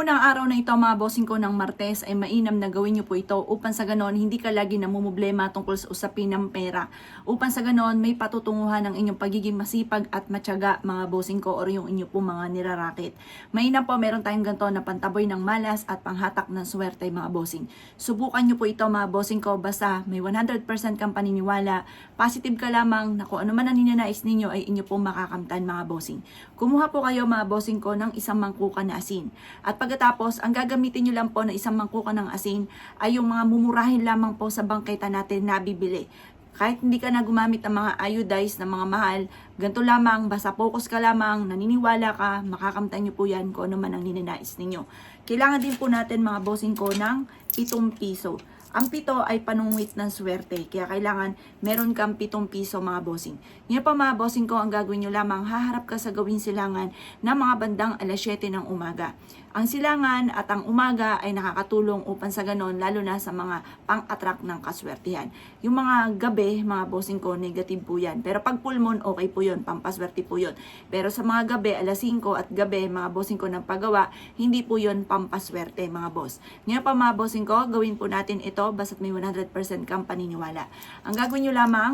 unang araw na ito mga bossing ko ng Martes ay mainam na gawin nyo po ito upang sa ganon hindi ka lagi namumblema tungkol sa usapin ng pera. Upang sa ganon may patutunguhan ng inyong pagiging masipag at matyaga mga bossing ko or yung inyo po mga nirarakit. Mainam po meron tayong ganito na pantaboy ng malas at panghatak ng swerte mga bossing. Subukan nyo po ito mga bossing ko basta may 100% kang paniniwala. Positive ka lamang na kung ano man ang ninanais ninyo ay inyo po makakamtan mga bossing. Kumuha po kayo mga bossing ko ng isang mangkuka na asin. At pagkatapos, ang gagamitin nyo lang po na isang mangkuka ng asin ay yung mga mumurahin lamang po sa bangketa natin na bibili. Kahit hindi ka na gumamit ng mga iodized na mga mahal, ganito lamang, basta focus ka lamang, naniniwala ka, makakamtan nyo po yan kung ano man ang ninanais ninyo. Kailangan din po natin mga bossing ko ng 7 piso. Ang 7 ay panungwit ng swerte, kaya kailangan meron kang 7 piso mga bossing. Ngayon pa mga bossing ko, ang gagawin nyo lamang, haharap ka sa gawing silangan na mga bandang 7:00 ng umaga. Ang silangan at ang umaga ay nakakatulong upang sa ganon, lalo na sa mga pang-attract ng kaswertihan. Yung mga gabi, mga bossing ko, negative po yan. Pero pag full moon, okay po yun, pampaswerte po yun. Pero sa mga gabi, 5:00 at gabi, mga bossing ko ng paggawa, hindi po yun pampaswerte mga boss. Ngayon pa mga bossing ko, gawin po natin ito basta't may 100% kang paniniwala. Ang gagawin nyo lamang,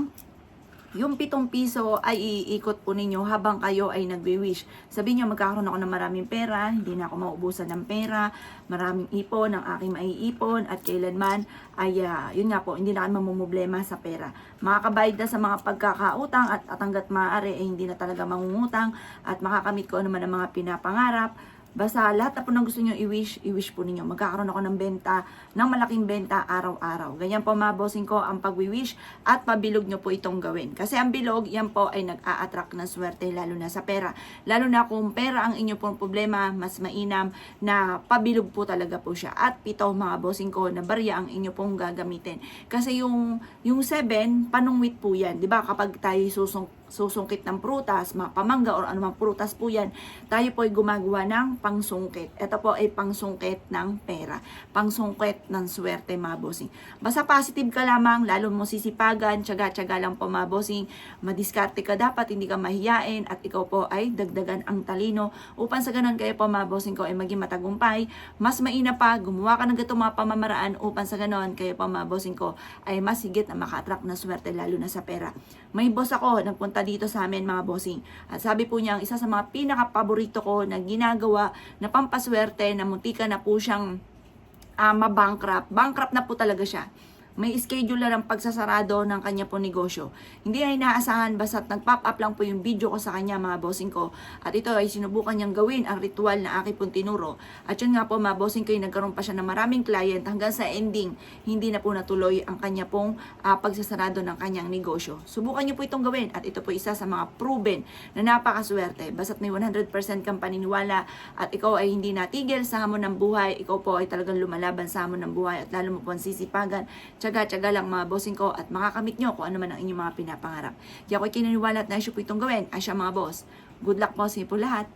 yung 7 piso ay iikot po ninyo habang kayo ay nagwi-wish. Sabihin nyo, magkakaroon ako ng maraming pera, hindi na ako maubusan ng pera, maraming ipon, ang aking maiipon, at kailanman ay, yun nga po, hindi na kayo mamumblema sa pera. Makakabayad na sa mga pagkakautang at hanggat maaari ay hindi na talaga mangungutang at makakamit ko naman ang mga pinapangarap. Basta lahat na po ng gusto nyo i-wish po ninyo. Magkakaroon ako ng benta, ng malaking benta araw-araw. Ganyan po mga bossing ko ang pag-wish at pabilog nyo po itong gawin. Kasi ang bilog, yan po ay nag-a-attract ng swerte lalo na sa pera. Lalo na kung pera ang inyo pong problema, mas mainam na pabilog po talaga po siya. At 7 mga bossing ko na barya ang inyo pong gagamitin. Kasi yung 7, panungwit po yan. Diba kapag tayo susungkit ng prutas, mga pamangga or anumang prutas po yan, tayo po ay gumagawa ng pangsungkit. Ito po ay pangsungkit ng pera. Pangsungkit ng swerte mga bossing. Basta positive ka lamang, lalo mo sisipagan, tsaga-tsaga lang po mga bossing. Madiskarte ka dapat, hindi ka mahiyain at ikaw po ay dagdagan ang talino upang sa ganun kayo po mga bossing ko ay maging matagumpay. Mas maina pa, gumawa ka ng gatong mga pamamaraan upang sa ganun kayo po mga bossing ko ay mas higit na maka-attract na swerte lalo na sa pera. May boss ako, nagpunta dito sa amin mga bossing. At sabi po niya, ang isa sa mga pinaka-paborito ko na ginagawa na pampaswerte na muntika na po siyang mabankrupt. Bankrupt na po talaga siya. May schedule na ng pagsasarado ng kanya po negosyo. Hindi na inaasahan basta't nag-pop up lang po yung video ko sa kanya mga bossing ko. At ito ay sinubukan niyang gawin ang ritual na aking pong tinuro. At yun nga po mga bossing ko, nagkaroon pa siya ng maraming client hanggang sa ending, hindi na po natuloy ang kanya pong pagsasarado ng kanyang negosyo. Subukan niyo po itong gawin at ito po isa sa mga proven na napakaswerte. Basta't may 100% kang paniniwala at ikaw ay hindi natigil sa hamon ng buhay, ikaw po ay talagang lumalaban sa hamon ng buhay at lalo mo po ang sisipagan. Tsaga-tsaga lang mga bossing ko at makakamit nyo kung ano man ang inyong mga pinapangarap. Kaya ako'y kinaniwala at naisyo po itong gawin. Asya mga boss. Good luck po sa inyo po lahat.